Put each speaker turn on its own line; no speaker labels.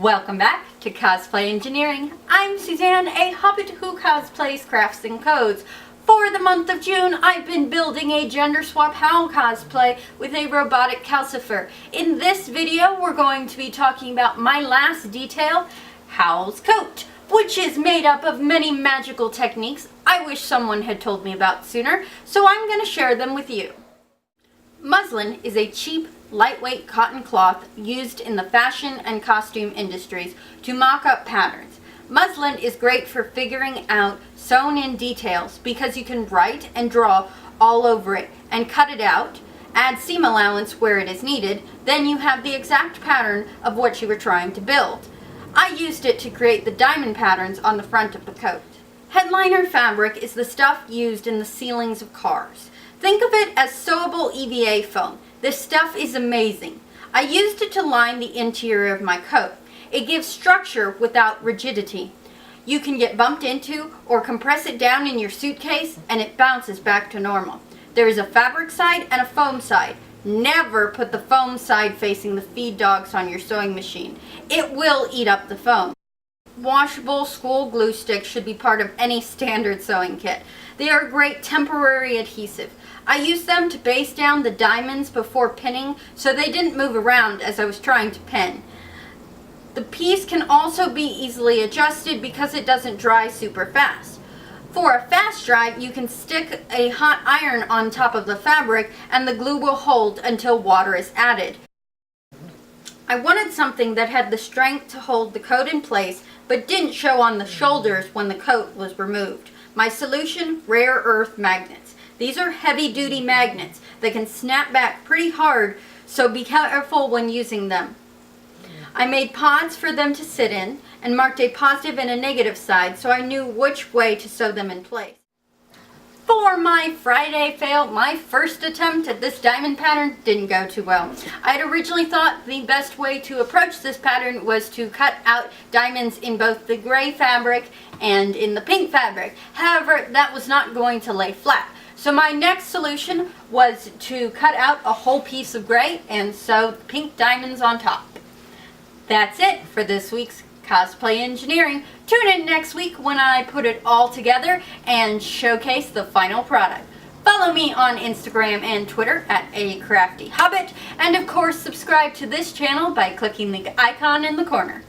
Welcome back to Cosplay Engineering. I'm Suzanne, a hobbit who cosplays, crafts, and codes. For the month of June, I've been building a gender swap Howl cosplay with a robotic calcifer. In this video, we're going to be talking about my last detail, Howl's coat, which is made up of many magical techniques I wish someone had told me about sooner, so I'm going to share them with you. Muslin is a cheap, lightweight cotton cloth used in the fashion and costume industries to mock up patterns. Muslin is great for figuring out sewn-in details because you can write and draw all over it and cut it out, add seam allowance where it is needed, then you have the exact pattern of what you were trying to build. I used it to create the diamond patterns on the front of the coat. Headliner fabric is the stuff used in the ceilings of cars. Think of it as sewable EVA foam. This stuff is amazing. I used it to line the interior of my coat. It gives structure without rigidity. You can get bumped into or compress it down in your suitcase and it bounces back to normal. There is a fabric side and a foam side. Never put the foam side facing the feed dogs on your sewing machine. It will eat up the foam. Washable school glue sticks should be part of any standard sewing kit. They are a great temporary adhesive. I used them to base down the diamonds before pinning so they didn't move around as I was trying to pin. The piece can also be easily adjusted because it doesn't dry super fast. For a fast dry, you can stick a hot iron on top of the fabric and the glue will hold until water is added. I wanted something that had the strength to hold the coat in place but didn't show on the shoulders when the coat was removed. My solution, rare earth magnets. These are heavy-duty magnets that can snap back pretty hard, so be careful when using them. I made pods for them to sit in and marked a positive and a negative side so I knew which way to sew them in place. For my Friday fail, my first attempt at this diamond pattern didn't go too well. I had originally thought the best way to approach this pattern was to cut out diamonds in both the gray fabric and in the pink fabric. However, that was not going to lay flat. So my next solution was to cut out a whole piece of gray and sew pink diamonds on top. That's it for this week's Cosplay Engineering. Tune in next week when I put it all together and showcase the final product. Follow me on Instagram and Twitter at @acraftyhobbit, and of course subscribe to this channel by clicking the icon in the corner.